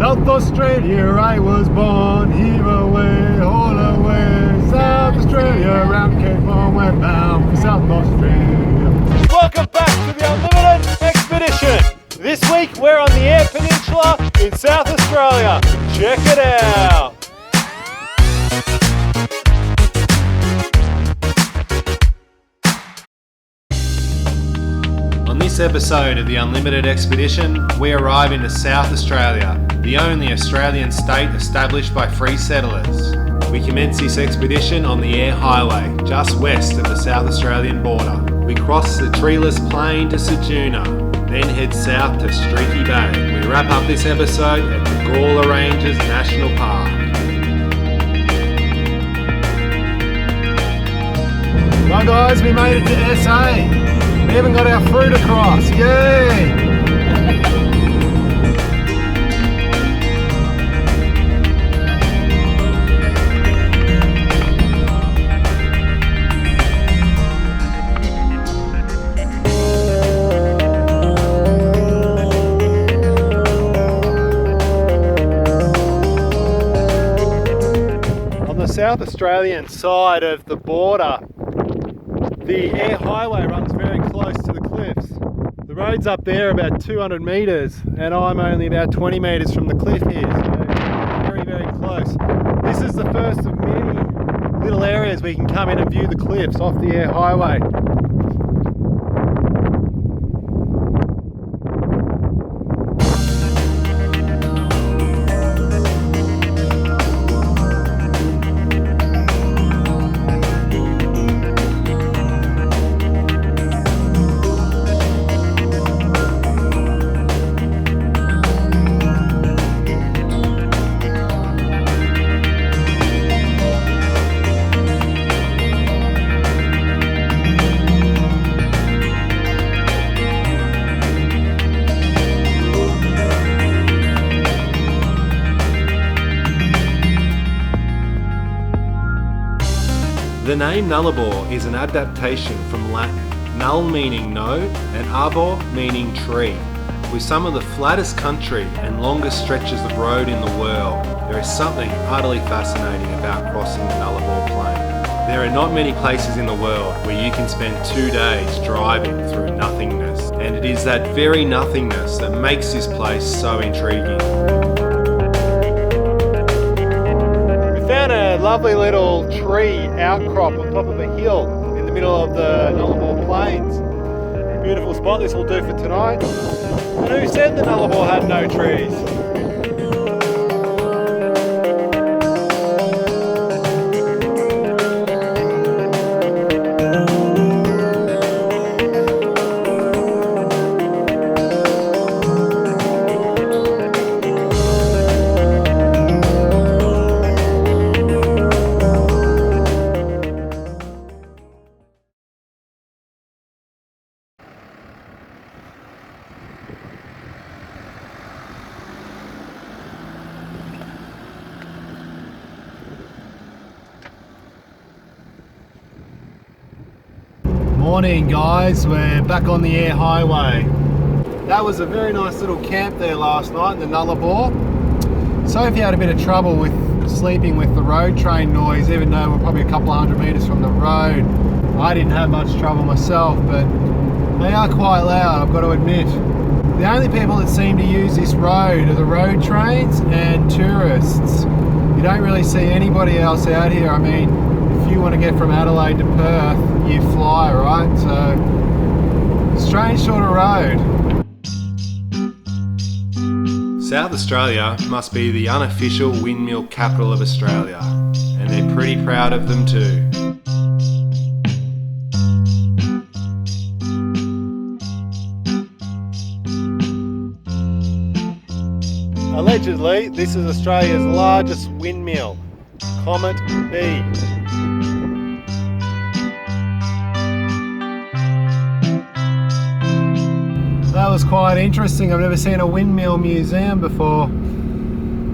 South Australia I was born, here away, all away. South Australia, around Cape Horn, we're bound for South Australia. Welcome back to the Unlimited Expedition. This week we're on the Eyre Peninsula in South Australia. Check it out. On this episode of the Unlimited Expedition, we arrive into South Australia, the only Australian state established by free settlers. We commence this expedition on the Eyre Highway, just west of the South Australian border. We cross the treeless plain to Ceduna, then head south to Streaky Bay. We wrap up this episode at the Gawler Ranges National Park. Well guys, we made it to SA. We haven't got our fruit across, yay! On the South Australian side of the border, the Eyre Highway runs very close to the cliffs. The road's up there about 200 metres and I'm only about 20 metres from the cliff here, so very, very close. This is the first of many little areas we can come in and view the cliffs off the Eyre Highway. The name Nullarbor is an adaptation from Latin, null meaning no and arbor meaning tree. With some of the flattest country and longest stretches of road in the world, there is something utterly fascinating about crossing the Nullarbor Plain. There are not many places in the world where you can spend 2 days driving through nothingness, and it is that very nothingness that makes this place so intriguing. A lovely little tree outcrop on top of a hill in the middle of the Nullarbor Plains. Beautiful spot, this will do for tonight. And who said the Nullarbor had no trees? Morning guys, we're back on the Eyre Highway. That was a very nice little camp there last night in the Nullarbor. So if you had a bit of trouble with sleeping with the road train noise, even though we're probably a couple of 100 metres from the road, I didn't have much trouble myself, but they are quite loud, I've got to admit. The only people that seem to use this road are the road trains and tourists. You don't really see anybody else out here. I mean, if you want to get from Adelaide to Perth, you fly, right? So, strange sort of road. South Australia must be the unofficial windmill capital of Australia, and they're pretty proud of them too. Allegedly, this is Australia's largest windmill, Comet B. That was quite interesting. I've never seen a windmill museum before.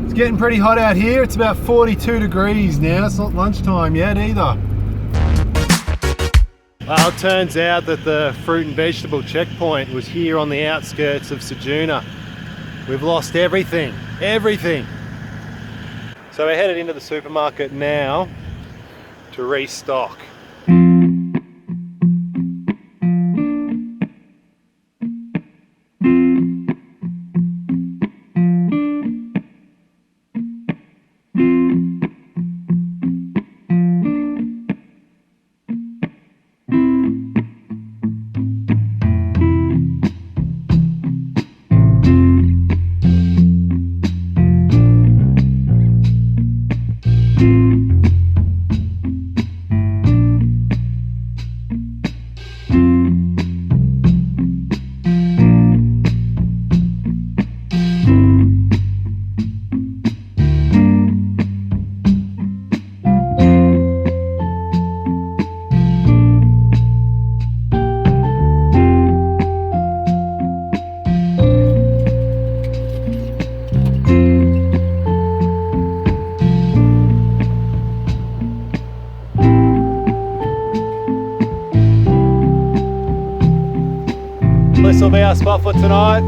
It's getting pretty hot out here. It's about 42 degrees now. It's not lunchtime yet either. Well, it turns out that the fruit and vegetable checkpoint was here on the outskirts of Ceduna. We've lost everything, everything. So we're headed into the supermarket now to restock. This will be our spot for tonight.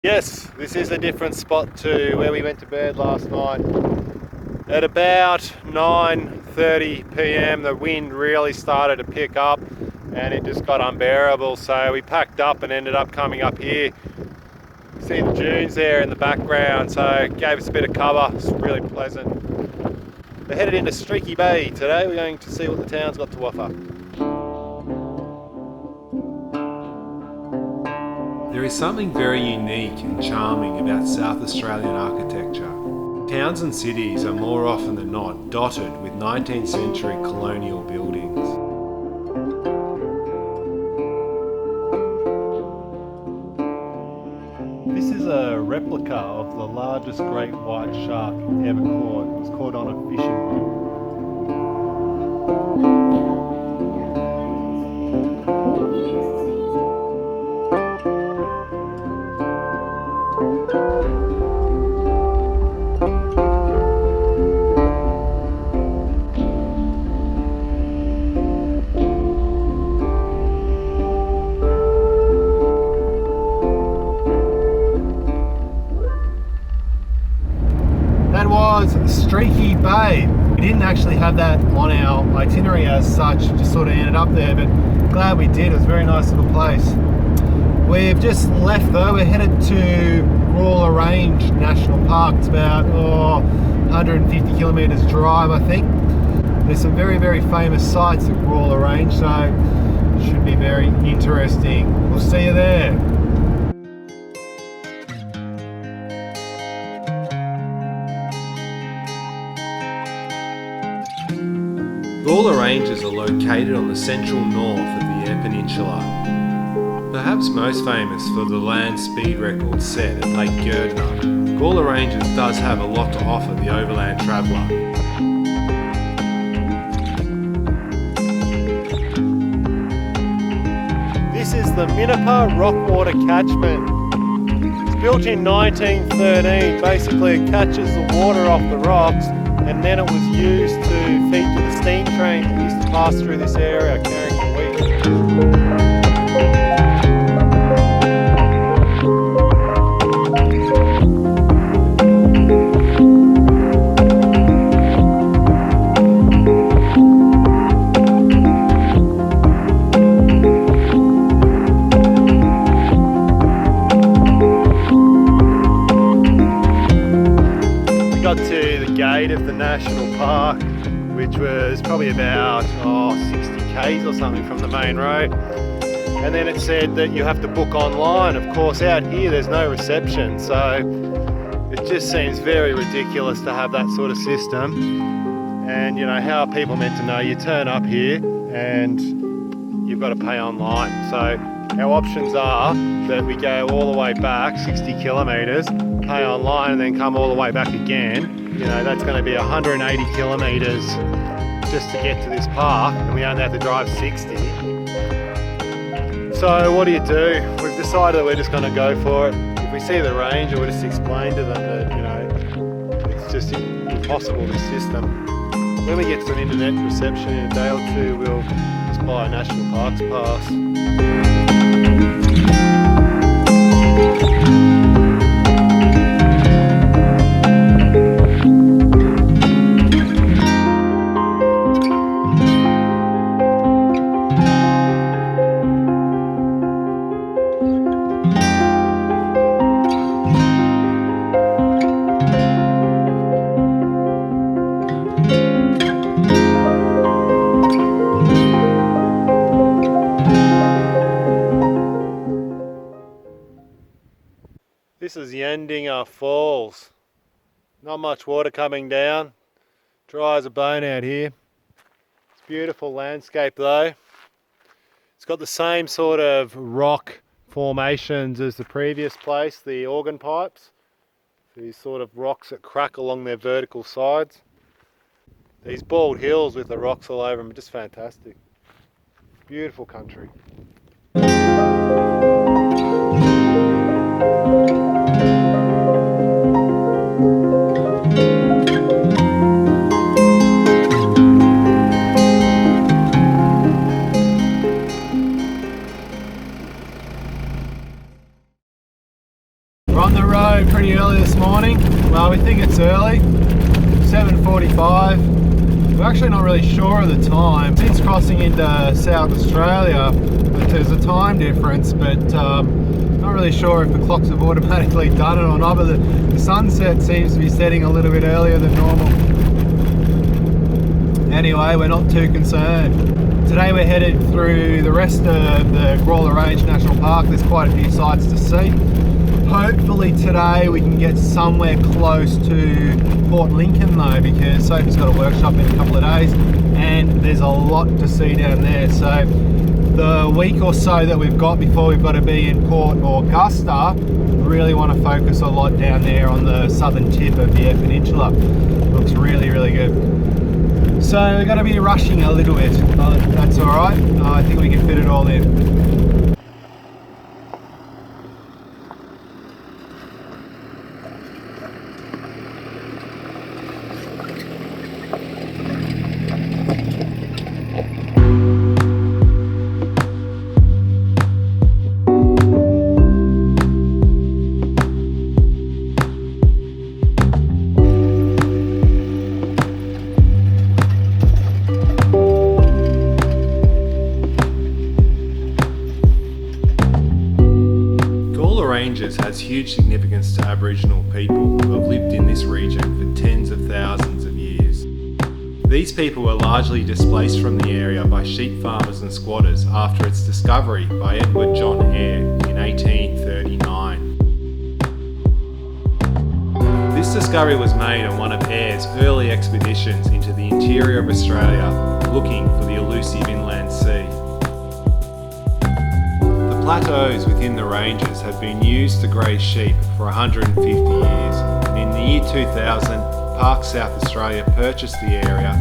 Yes, this is a different spot to where we went to bed last night. At about 9:30 p.m. the wind really started to pick up and it just got unbearable, so we packed up and ended up coming up here. See the dunes there in the background, so it gave us a bit of cover. It's really pleasant. We're headed into Streaky Bay today. We're going to see what the town's got to offer. There is something very unique and charming about South Australian architecture. Towns and cities are more often than not dotted with 19th century colonial buildings. This is a replica of the largest great white shark ever caught. It was caught on a fishing boat. Streaky Bay. We didn't actually have that on our itinerary as such, just sort of ended up there, but glad we did. It was a very nice little place. We've just left though. We're headed to Gawler Ranges National Park. It's about 150 kilometres drive, I think. There's some very, very famous sites at Gawler Ranges, so it should be very interesting. We'll see you there. Gawler Ranges are located on the central north of the Eyre Peninsula. Perhaps most famous for the land speed record set at Lake Ceduna, Gawler Ranges does have a lot to offer the overland traveller. This is the Minapa Rockwater Catchment. It's built in 1913. Basically it catches the water off the rocks, and then it was used to feed to the steam train that used to pass through this area carrying the wheat. We got to the gate of the national park, which was probably about 60 k's or something from the main road, and then it said that you have to book online. Of course out here there's no reception, so it just seems very ridiculous to have that sort of system. And you know, how are people meant to know? You turn up here and you've got to pay online. So our options are that we go all the way back 60 kilometres, pay online, and then come all the way back again. You know, that's going to be 180 kilometres just to get to this park, and we only have to drive 60. So what do? We've decided that we're just going to go for it. If we see the ranger, we'll just explain to them that, you know, it's just impossible, this system. When we get some internet reception in a day or two, we'll just buy a National Parks pass. This is Yandinga Falls. Not much water coming down. Dry as a bone out here. It's a beautiful landscape though. It's got the same sort of rock formations as the previous place, the organ pipes. These sort of rocks that crack along their vertical sides. These bald hills with the rocks all over them are just fantastic. Beautiful country. We're on the road pretty early this morning. Well, we think it's early, 7:45. We're actually not really sure of the time. Since crossing into South Australia, there's a time difference, but not really sure if the clocks have automatically done it or not, but the sunset seems to be setting a little bit earlier than normal. Anyway, we're not too concerned. Today we're headed through the rest of the Gawler Range National Park. There's quite a few sights to see. Hopefully today we can get somewhere close to Port Lincoln though, because Sophie's got a workshop in a couple of days and there's a lot to see down there. So the week or so that we've got before we've got to be in Port Augusta, we really want to focus a lot down there on the southern tip of the Eyre Peninsula. Looks really, really good. So we're going to be rushing a little bit, but that's alright. I think we can fit it all in. Ranges has huge significance to Aboriginal people who have lived in this region for tens of thousands of years. These people were largely displaced from the area by sheep farmers and squatters after its discovery by Edward John Eyre in 1839. This discovery was made on one of Eyre's early expeditions into the interior of Australia looking for the elusive inland sea. Plateaus within the ranges have been used to graze sheep for 150 years. In the year 2000, Parks South Australia purchased the area